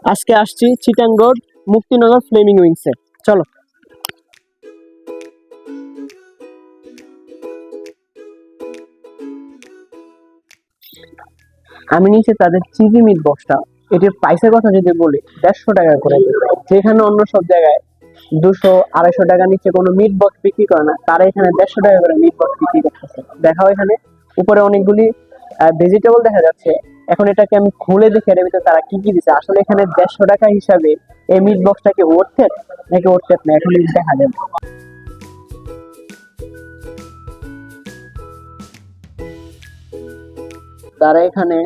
আজকে আসছি Chittagong road Muktinagar Fleming উইংসে। চলো। আমি নিচে তাদের চিজি মিট বক্সটা, এটির প্রাইসের কথা যদি বলি 150 টাকা করে, যেখানে অন্য সব জায়গায় 200-250 টাকা নিচে কোনো মিট বক্স বিক্রি করে না, তারা এখানে 150 টাকা করে মিট বক্স বিক্রি করতেছে। দেখাও এখানে উপরে অনেকগুলি ভেজিটেবল দেখা যাচ্ছে। এখন এটাকে আমি খুলে দেখি এর ভিতরে তারা কি কি দিচ্ছে। আসলে এখানে 150 টাকা হিসাবে এই মিট বক্সটাকে ওর্থেট নাকি ওর্থেট না, এখন দেখা যাবে। তারা এখানে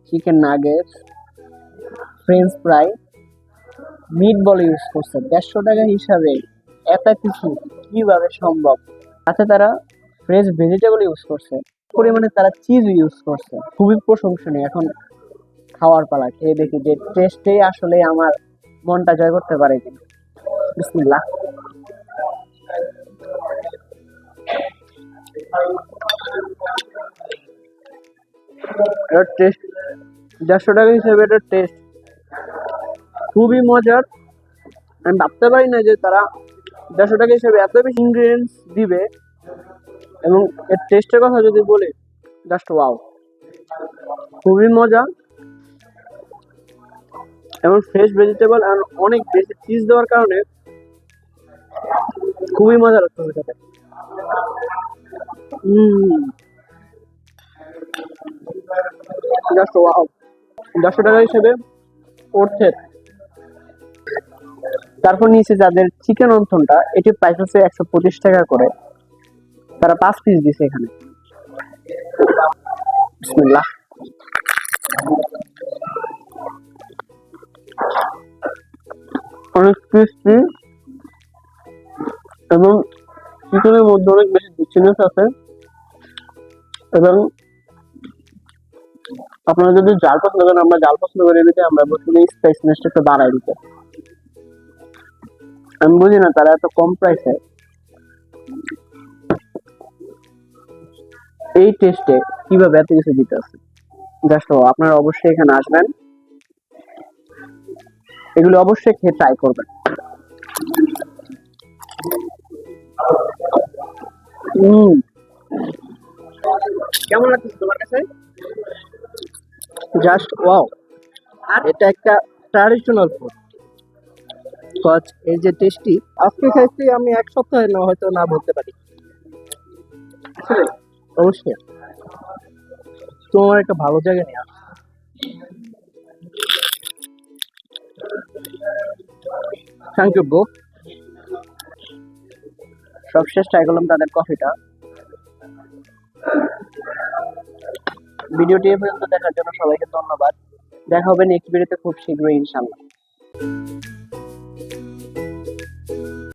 chicken nugget, French fry, meet বল ইউজ করছে 150 টাকা হিসাবে। এত কিছু কিভাবে সম্ভব? সাথে তারা ফ্রেশ ভেজিটেবল ইউজ করছে, পরিমাণে তারা চিজ ইউজ করছে, খুবই প্রশংসনীয়। এখন খাওয়ার পালা, খেয়ে দেখি যে টেস্টেই আসলে আমার মনটা জয় করতে পারে কিনা। বিসমিল্লাহ। এটার টেস্ট 150 টাকা হিসেবে এটার টেস্ট খুবই মজার। আমি ভাবতে পারি না যে তারা 150 টাকা হিসেবে এত বেশি ইনগ্রিডিয়েন্টস দিবে। এবং এর টেস্টের কথা যদি বলি, জাস্ট ওয়াও, খুবই মজা। এবং ফ্রেশ ভেজিটেবল আর অনেক বেশি চিজ দেওয়ার কারণে খুবই মজা লাগছে ওইটাতে। জাস্ট ওয়াও, 150 টাকা হিসেবে ওর্থেট। তারপর নিচে যাদের চিকেন অন্থনটা, এটির প্রাইস হচ্ছে 125 টাকা করে। তারা 5 পিস দিছে এখানে। বিসমিল্লাহ। অনেক ক্রিস্পি এবং চিকেনের মধ্যে অনেক বেশি জুসিনেস আছে। এবং আপনারা যদি জাল পছন্দ করেন, আমরা জাল পছন্দ করে দিতে আমরা বলছি স্পাইসিনেসটা একটু বাড়াই দিতে। আমি বুঝি না তারা এত কম প্রাইসে এই টেস্টে কিভাবে এত কিছু দিতে আছে। জাস্ট আপনারা অবশ্যই এখানে আসবেন, এগুলো অবশ্যই খেয়ে ট্রাই করবেন। কেমন লাগছে তোমার কাছে? Just wow. আর এটা একটা ট্র্যাডিশনাল ফুড। কজ এই যে টেস্টি, আজকে খাইছি আমি 1 সপ্তাহে না হয়তো না বলতে পারি। আসলে অবশ্যই তোমার একটা ভালো জায়গা নিয়ে আসো। Thank you bro. সবশেষ ট্রাই করলাম তাদের কফিটা। ভিডিওটি এ পর্যন্ত দেখার জন্য সবাইকে ধন্যবাদ। দেখা হবে নেক্সট ভিডিওতে খুব শীঘ্রই ইনশাআল্লাহ।